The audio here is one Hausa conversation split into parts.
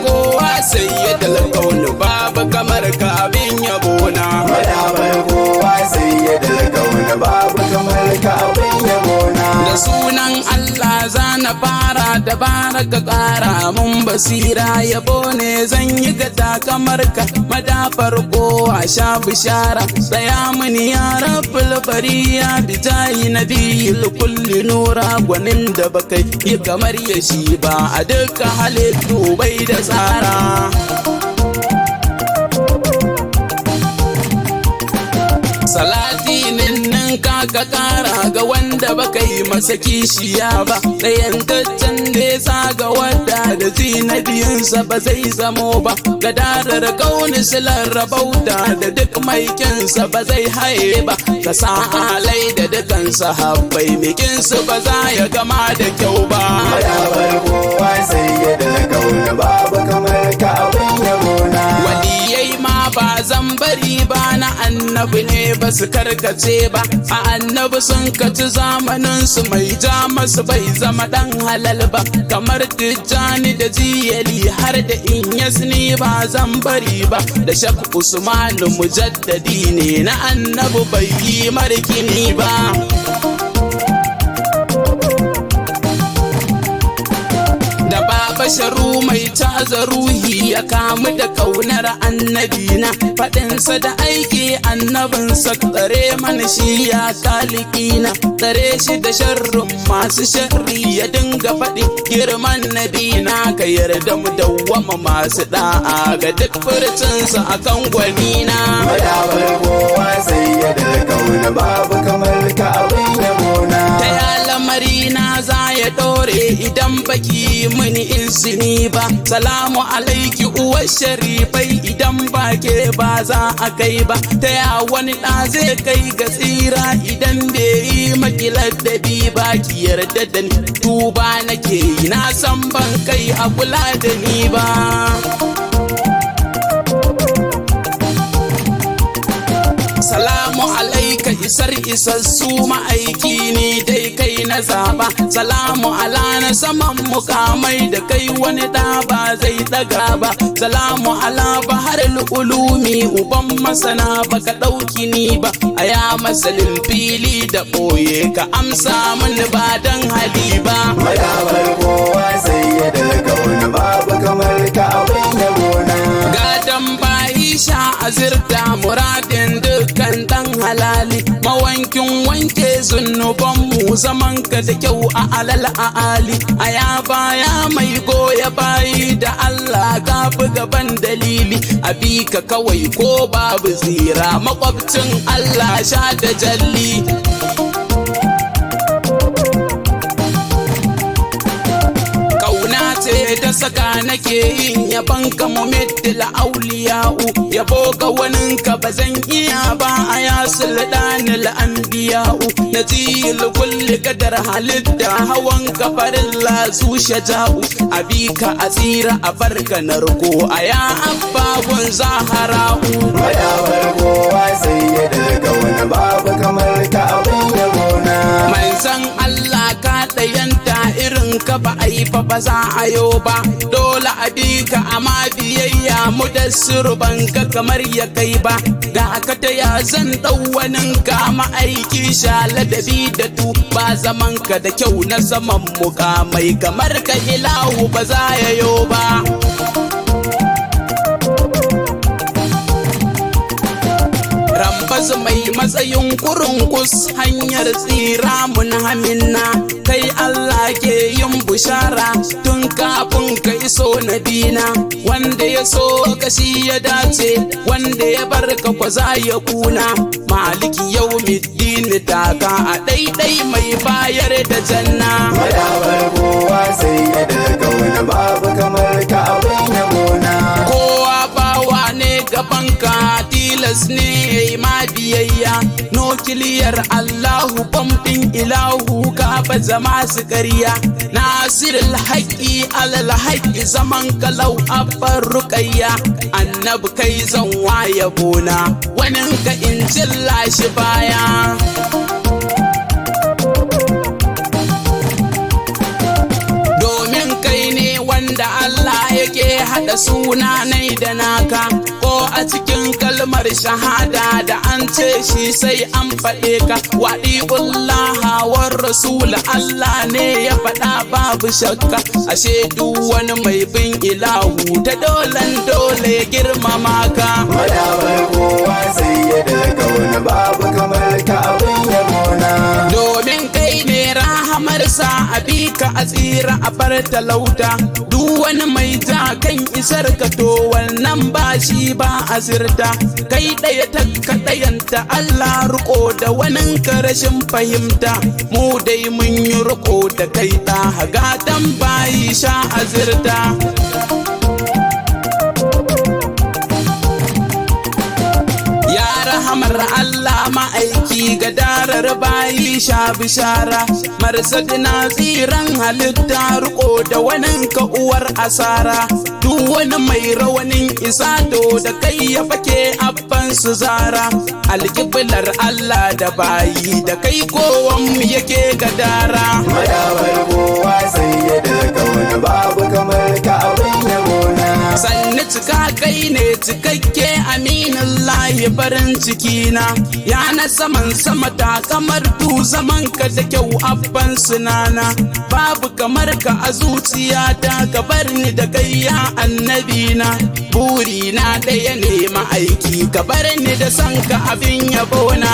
kowa sayyidul kauni babu kamar ka abin yabona. Madafar kowa sayyidul kauni babu kamar ka abin yabona. Da sunan Allah zana fara da baraka ƙara mun basira yabo ne zan yi gata kamar ka madafar kowa sha bishara tsaya mini ya rabbul bariya bijayi nabiyil kulli nura gwanin da baka yi kamar ya shi ba a duka halittu bai da tsara. Salati ninnin ka kara ga wanda baka yi masa kishiya ba ɗayantaccen nesa ga wadda da zinabiyinsa ba zai zamo ba gadarar kauni silar rabauta da duk maikinsa ba zai haye ba ka sa alai da dukan sahabbai mikinsu ba za ya gama da kyau ba. Madafar kowa sayyidul kauni babu kamar ka abin yabona. Waliyai ma ba zan bari ba na annabi ne ba su karkace ba a annabi sun kaci zamanin su mai ja masu bai zama dan halal ba kamar Tijjani da Jiyali har da Inyas ni ba zan bari ba da Shak Usman mujaddadi ne na annabi bai yi markini ba. Basharu mai caza ruhi ya kamu da kaunar annabina faɗinsa da aiki annabinsa tsare mana shi ya kalikina tsare shi da sharrin masu sharri ya dinga faɗi girman nabina ka yarda mu dawwama masu da'a ga duk furcinsa akan gwanina. Madafar kowa sayyidul kauni babu kamar ka abin yabona. Ta ya lamarina za ya ɗore idan baki mini izini ba salamu alaiki uwar sharifai idan ba ke ba za a kai ba ta ya wani ɗa zai kai ga tsira idan bai yi makilar da bi ba ki yarda da ni tuba nake yi na san ban kai a kula da ni ba. Salamu alaika isar isassu ma'aiki ne dai kai na zaba salamu ala na saman mukamai da kai wani da ba zai daga ba salamu ala bahar ulumi uban masana baka dauki ni ba aya masalin fili da boye ka amsa min ba dan hali ba. Madafar kowa sayyidul kauni babu kamar ka abin yabona. Gadan bayi sha azirta muradin dukkan dan halali mawankin wanke zunubanmu zaman ka da kyau a alal ali aya baya mai goya bayi da Allah gafi gaban dalili abi ka kawai ko babu zira makwabcin Allah sha da jalli. Da saka nake yin yaban ka mumiddil auliya'u yabo ga wanin ka bazan iya ba a yasul danil anbiya'u najil kulli kadar halitta hawan ka farilla zu shaja'u abika asira a barka narko aya abbabun zahara'u. Madafar kowa sayyidul kauni babu kamar ka abin yabona. Manzon Allah ka dayanta irin ka ba a yi fa ba za a yo ba dole a bi ka amma biyayya mu da surban ka kamar ya kai ba da aka ta ya zan dau wanin ka ma'aiki sha ladabi da tu ba zaman ka da kyau na saman muka mai kamar ka ilahu ba za ya yo ba. Rambas mai matsayin kurunkus hanyar tsira mun haminna kai Allah ke yin bushara tun kafin ka iso nabina wanda ya so ka shi ya dace wanda ya bar ka kwa za ya kuna maliki yaumiddin taka a daidai mai bayar da janna. Madafar kowa sayyidul kauni babu kamar ka abin yabona. Kowa bawa ne gaban ka tilas ne ma biyayya nukiliyar Allahu bambin ilahu ka ba zama su ƙarya nasirul haƙi alal haƙi zaman kalau abban ruƙayya annabi kai zan waye bona wanin ka in jilla shi baya. Domin kai ne wanda Allah yake haɗa suna nai da naka ko a cikin kalmar shahada da an ce shi sai an faɗe ka waɗi'ullaha war rasul Allah ne ya faɗa babu shakka ashe duk wani mai bin ilahu ta dolan dole ya girmama ka Madabar kowa sai ya daga wani babu kamar ka abin yabona. domin kai ne rahamarsa a bi ka a tsira a bar talauta duk wani mai ja kan isar ka to wannan ba shi ba azirta kai ɗaya takka ɗayanta Allah riko da wanin ka rashin fahimta mu dai mun yi riko da kai ɗa hagatan bayi sha azirta rahamar Allah ma'aiki ga darar bayi sha bishara marsadina tsiran halitta riko da wanin ka uwar asara duk wani mai rawanin isa to da kai ya fake abban su zara alƙiblar Allah da bayi da kai kowan yake gadara Madabar kowa sai ya daga wani babu kamar ka abin yabona. sannu cika kai ne cikakke aminin lahi farin cikina ya na saman sama ta kamar tu zaman ka da kyau abban sunana babu kamar ka a zuciyata ka bar ni da kai ya annabina burina ɗaya ne ma'aiki ka bar ni da son ka abin yabona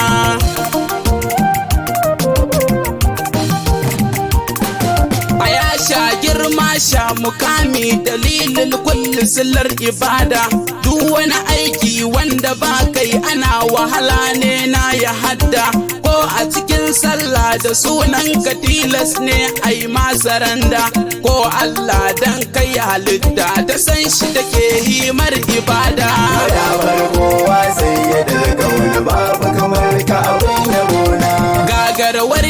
sha girma sha mukami dalilin kulli sillar ibada duk wani aiki wanda ba kai ana wahala ne na ya hadda ko a cikin sallah da sunan ka tilas ne ai masaranda ko Allah dan kai halitta ta san shi take himar ibada Madabar kowa sai ya daga wani babu kamar ka abin yabona. gagarwar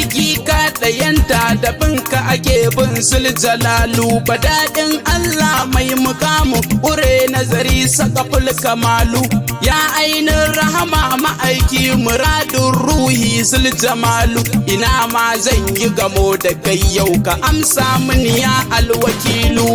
ka ɗayanta da binka ake bin jalalu daɗin Allah mai mukamu ƙure nazari saka kamalu ya ainin rahama ma'aiki muradun ruhi jamalu ina ma zan yi gamo da kai yau ka amsa min ya alwakilu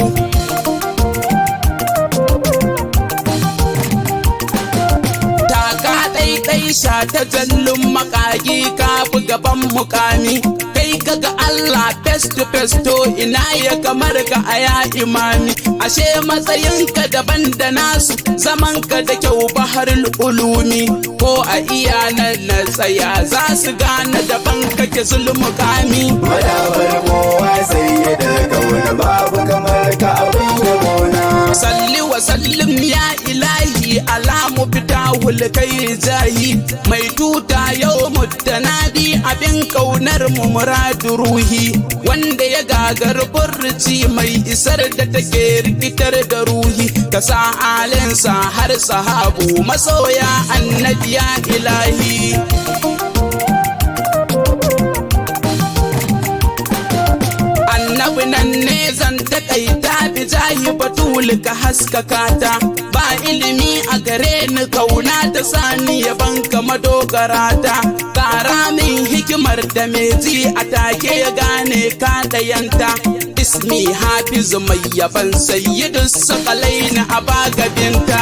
sha ta jallun makagi ka fi gaban mukami kai kaga Allah face to face to ina ya kamar ka aya imami ashe matsayinka daban da nasu zaman ka da kyau baharul ulumi ko a iyalan na tsaya za su gane daban kake zulmukami Madabar kowa sai ya daga wani babu kamar ka abin yabona. salli wa sallim ya ilahi alamu fitahul kai jahi mai tuta yau mutanadi abin kaunar mu muradu ruhi wanda ya gagar burci mai isar da take rikitar da ruhi ka sa alinsa har sahabu masoya annabi ya ilahi annabi nan ne zan takaita bi jahi batul ka haskaka ta ba ilimi a gare ni kauna ta sani ya banka madogara ta kara min hikimar da meji a take ya gane ka dayanta ismi hafizu mai yaban sayyidus sakalaina a bagabinta